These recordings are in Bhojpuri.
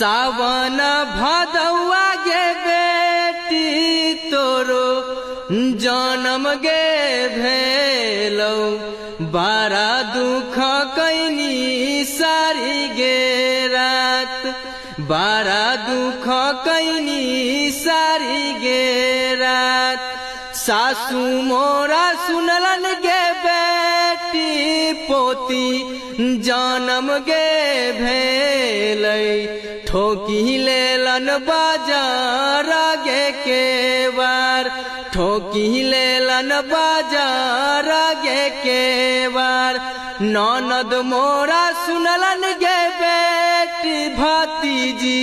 सावन भदौआ गे बेटी तोरो जन्म गे भेलौ बारा दुख कैनी सारी गे रात बारा दुख कैनी सारी गे रात सासू मोरा सुनलन गे बेटी पोती जन्म गे भेलै ठोकी लेलन बाजार गे केवार ठोकी लेलन बाजार गे केवार ननद मोरा सुनलन गे बेटी भतीजी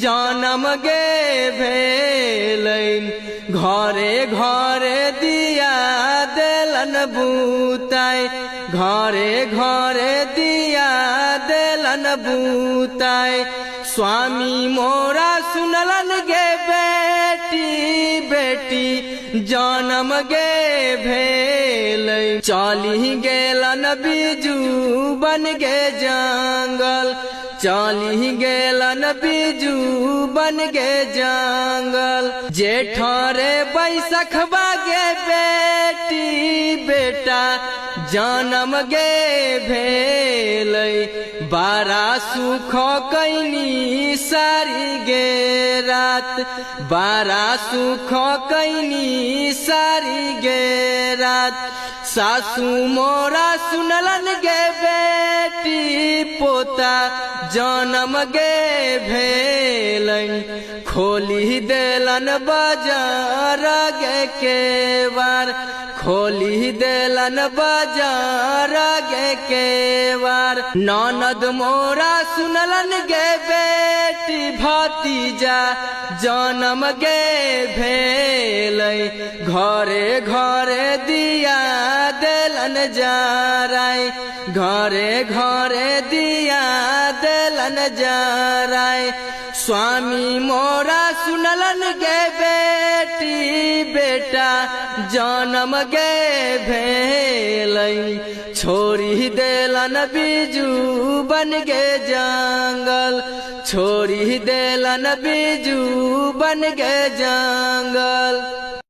जन्म गे भेलैन घरे घरे दिया देलन बूताई घरे घरे दिया देलन बूताई स्वामी मोरा सुनलन गे बेटी बेटी जन्म गे भेलै चली गेलन बिजू बन गे जंगल चली गेलन बिजू बन गे जंगल जेठरे बैसखबा गे बेटी बेटा जन्म गे भेलै बारा सुख कैनी सारी गे रात बारा सुख कैनी सारी गे रात सासू मोरा सुनलन गे बेटी पोता जन्म गे भेलैन खोली देलन बाजार गे केवार खोली देलन बाजार गे केवार ननद मोरा सुनलन गे बेटी भतीजा जन्म गे भेलै घरे घरे दिया देलन जाराई घरे घरे दिया देलन जाराई स्वामी मोरा सुनलन गे बेटी बेटा जन्म गे भेलै छोड़ी देलन बिजू बन गे जंगल छोड़ी देलन बिजू बन गे जंगल।